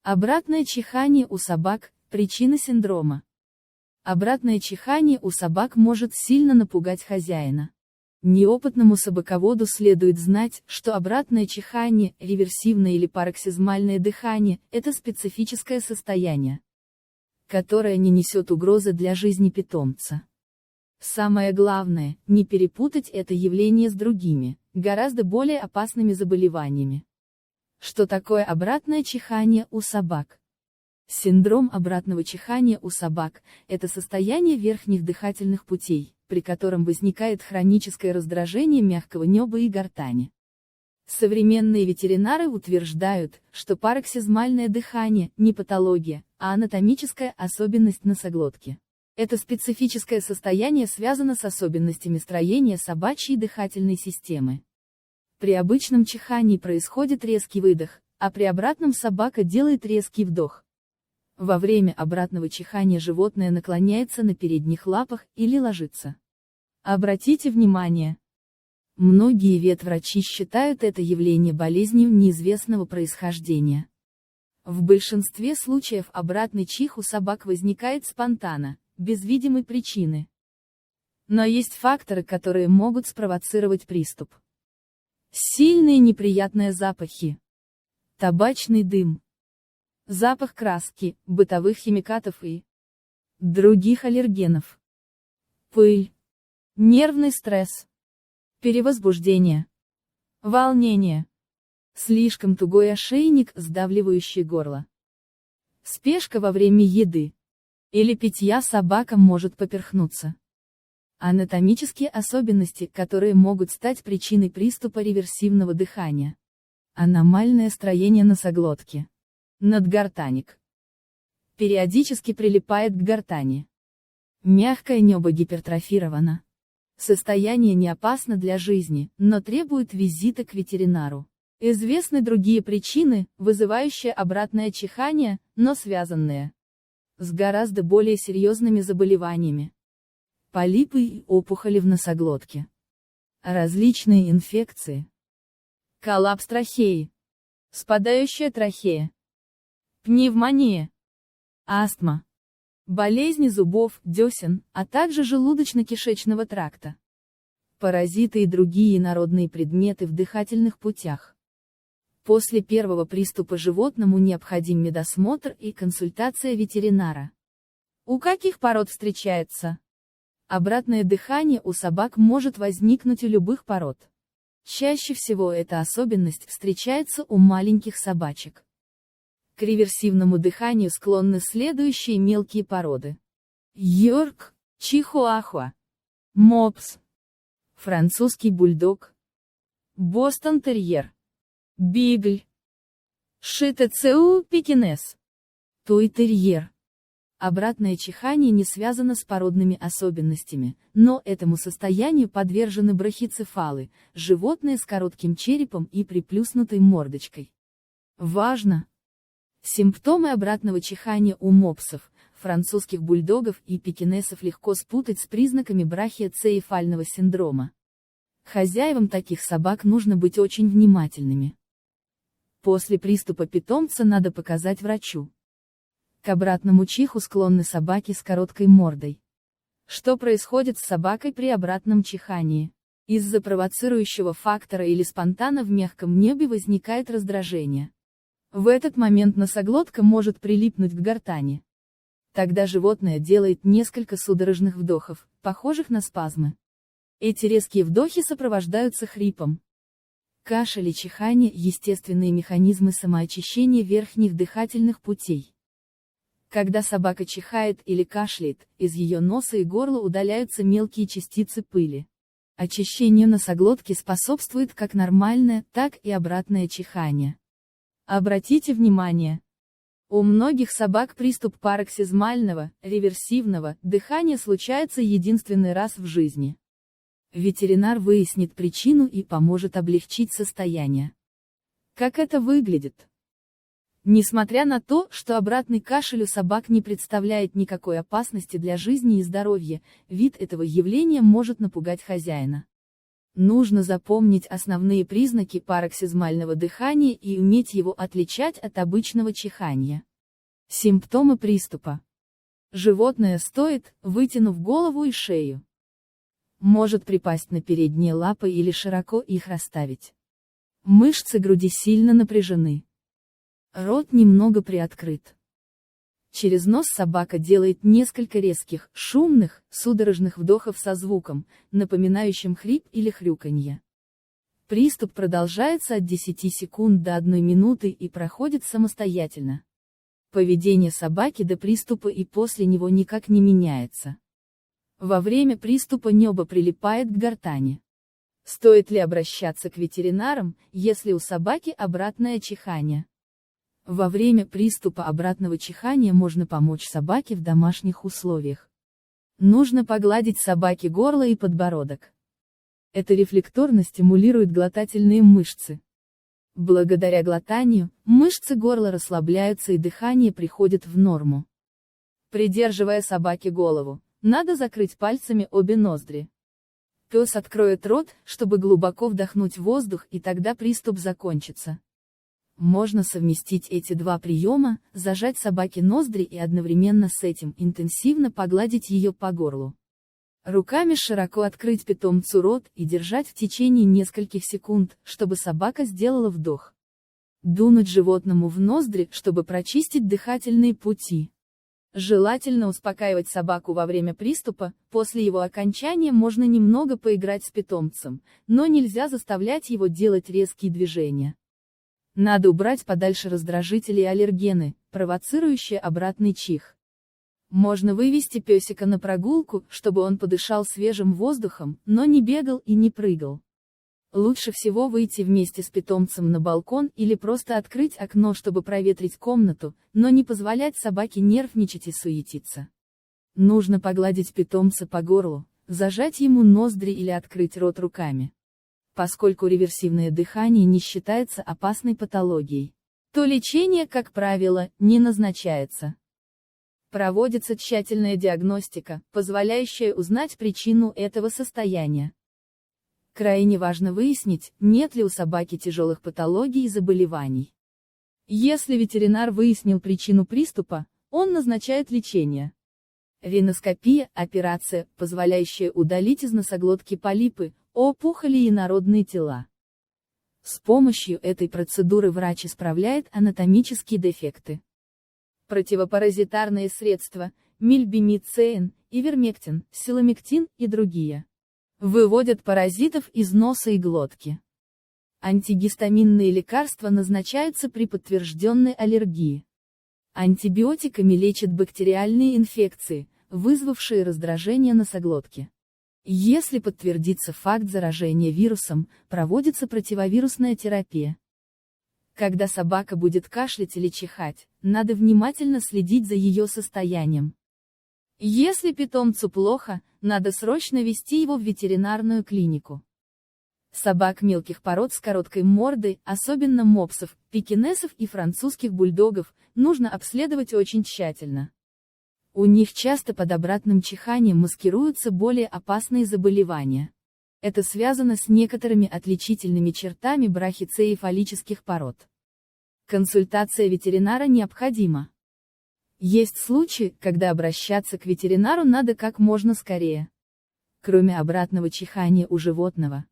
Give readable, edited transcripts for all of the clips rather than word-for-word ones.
Обратное чихание у собак – причина синдрома. Обратное чихание у собак может сильно напугать хозяина. Неопытному собаководу следует знать, что обратное чихание, реверсивное или пароксизмальное дыхание – это специфическое состояние, которое не несет угрозы для жизни питомца. Самое главное – не перепутать это явление с другими, гораздо более опасными заболеваниями. Что такое обратное чихание у собак? Синдром обратного чихания у собак – это состояние верхних дыхательных путей, при котором возникает хроническое раздражение мягкого неба и гортани. Современные ветеринары утверждают, что пароксизмальное дыхание – не патология, а анатомическая особенность носоглотки. Это специфическое состояние связано с особенностями строения собачьей дыхательной системы. При обычном чихании происходит резкий выдох, а при обратном собака делает резкий вдох. Во время обратного чихания животное наклоняется на передних лапах или ложится. Обратите внимание. Многие ветврачи считают это явление болезнью неизвестного происхождения. В большинстве случаев обратный чих у собак возникает спонтанно, без видимой причины. Но есть факторы, которые могут спровоцировать приступ. Сильные неприятные запахи. Табачный дым. Запах краски, бытовых химикатов и других аллергенов. Пыль. Нервный стресс. Перевозбуждение. Волнение. Слишком тугой ошейник, сдавливающий горло. Спешка во время еды или питья, собака может поперхнуться. Анатомические особенности, которые могут стать причиной приступа реверсивного дыхания. Аномальное строение носоглотки. Надгортаник. Периодически прилипает к гортани. Мягкое небо гипертрофировано. Состояние не опасно для жизни, но требует визита к ветеринару. Известны другие причины, вызывающие обратное чихание, но связанные с гораздо более серьезными заболеваниями. Полипы и опухоли в носоглотке. Различные инфекции. Коллапс трахеи. Спадающая трахея. Пневмония. Астма. Болезни зубов, десен, а также желудочно-кишечного тракта. Паразиты и другие инородные предметы в дыхательных путях. После первого приступа животному необходим медосмотр и консультация ветеринара. У каких пород встречается обратное дыхание у собак может возникнуть у любых пород. Чаще всего эта особенность встречается у маленьких собачек. К реверсивному дыханию склонны следующие мелкие породы. Йорк, Чихуахуа, Мопс, французский бульдог, Бостон-терьер, Бигль, Ши-Тцу пекинес, Той-терьер. Обратное чихание не связано с породными особенностями, но этому состоянию подвержены брахицефалы, животные с коротким черепом и приплюснутой мордочкой. Важно! Симптомы обратного чихания у мопсов, французских бульдогов и пекинесов легко спутать с признаками брахиоцефального синдрома. Хозяевам таких собак нужно быть очень внимательными. После приступа питомца надо показать врачу. К обратному чиху склонны собаки с короткой мордой. Что происходит с собакой при обратном чихании? Из-за провоцирующего фактора или спонтанно в мягком небе возникает раздражение. В этот момент носоглотка может прилипнуть к гортани. Тогда животное делает несколько судорожных вдохов, похожих на спазмы. Эти резкие вдохи сопровождаются хрипом. Кашель и чихание – естественные механизмы самоочищения верхних дыхательных путей. Когда собака чихает или кашляет, из ее носа и горла удаляются мелкие частицы пыли. Очищению носоглотки способствует как нормальное, так и обратное чихание. Обратите внимание. У многих собак приступ пароксизмального, реверсивного дыхания случается единственный раз в жизни. Ветеринар выяснит причину и поможет облегчить состояние. Как это выглядит? Несмотря на то, что обратный кашель у собак не представляет никакой опасности для жизни и здоровья, вид этого явления может напугать хозяина. Нужно запомнить основные признаки пароксизмального дыхания и уметь его отличать от обычного чихания. Симптомы приступа. Животное стоит, вытянув голову и шею. Может припасть на передние лапы или широко их расставить. Мышцы груди сильно напряжены. Рот немного приоткрыт. Через нос собака делает несколько резких, шумных, судорожных вдохов со звуком, напоминающим хрип или хрюканье. Приступ продолжается от 10 секунд до 1 минуты и проходит самостоятельно. Поведение собаки до приступа и после него никак не меняется. Во время приступа небо прилипает к гортани. Стоит ли обращаться к ветеринарам, если у собаки обратное чихание? Во время приступа обратного чихания можно помочь собаке в домашних условиях. Нужно погладить собаке горло и подбородок. Это рефлекторно стимулирует глотательные мышцы. Благодаря глотанию, мышцы горла расслабляются и дыхание приходит в норму. Придерживая собаке голову, надо закрыть пальцами обе ноздри. Пес откроет рот, чтобы глубоко вдохнуть воздух, и тогда приступ закончится. Можно совместить эти два приема, зажать собаке ноздри и одновременно с этим интенсивно погладить ее по горлу. Руками широко открыть питомцу рот и держать в течение нескольких секунд, чтобы собака сделала вдох. Дунуть животному в ноздри, чтобы прочистить дыхательные пути. Желательно успокаивать собаку во время приступа, после его окончания можно немного поиграть с питомцем, но нельзя заставлять его делать резкие движения. Надо убрать подальше раздражители и аллергены, провоцирующие обратный чих. Можно вывести песика на прогулку, чтобы он подышал свежим воздухом, но не бегал и не прыгал. Лучше всего выйти вместе с питомцем на балкон или просто открыть окно, чтобы проветрить комнату, но не позволять собаке нервничать и суетиться. Нужно погладить питомца по горлу, зажать ему ноздри или открыть рот руками. Поскольку реверсивное дыхание не считается опасной патологией, то лечение, как правило, не назначается. Проводится тщательная диагностика, позволяющая узнать причину этого состояния. Крайне важно выяснить, нет ли у собаки тяжелых патологий и заболеваний. Если ветеринар выяснил причину приступа, он назначает лечение. Риноскопия – операция, позволяющая удалить из носоглотки полипы, опухоли и инородные тела. С помощью этой процедуры врач исправляет анатомические дефекты. Противопаразитарные средства – мильбимицин, ивермектин, силамектин и другие. Выводят паразитов из носа и глотки. Антигистаминные лекарства назначаются при подтвержденной аллергии. Антибиотиками лечат бактериальные инфекции, вызвавшие раздражение носоглотки. Если подтвердится факт заражения вирусом, проводится противовирусная терапия. Когда собака будет кашлять или чихать, надо внимательно следить за ее состоянием. Если питомцу плохо, надо срочно везти его в ветеринарную клинику. Собак мелких пород с короткой мордой, особенно мопсов, пекинесов и французских бульдогов, нужно обследовать очень тщательно. У них часто под обратным чиханием маскируются более опасные заболевания. Это связано с некоторыми отличительными чертами брахицеефалических пород. Консультация ветеринара необходима. Есть случаи, когда обращаться к ветеринару надо как можно скорее. Кроме обратного чихания у животного,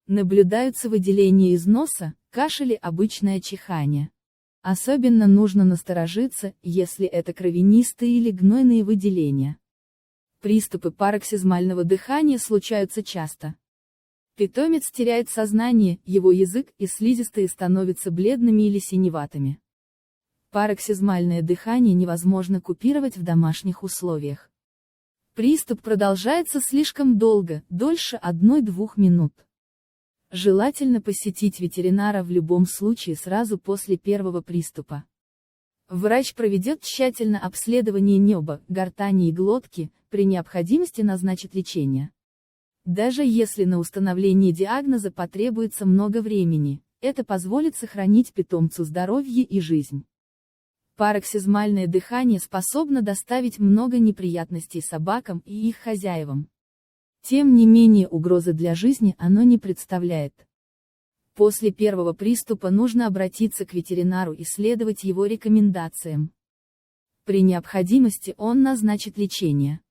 наблюдаются выделения из носа, кашель и обычное чихание. Особенно нужно насторожиться, если это кровянистые или гнойные выделения. Приступы пароксизмального дыхания случаются часто. Питомец теряет сознание, его язык и слизистые становятся бледными или синеватыми. Пароксизмальное дыхание невозможно купировать в домашних условиях. Приступ продолжается слишком долго, дольше 1-2 минут. Желательно посетить ветеринара в любом случае сразу после первого приступа. Врач проведет тщательное обследование неба, гортани и глотки, при необходимости назначит лечение. Даже если на установление диагноза потребуется много времени, это позволит сохранить питомцу здоровье и жизнь. Пароксизмальное дыхание способно доставить много неприятностей собакам и их хозяевам. Тем не менее угрозы для жизни оно не представляет. После первого приступа нужно обратиться к ветеринару и следовать его рекомендациям. При необходимости он назначит лечение.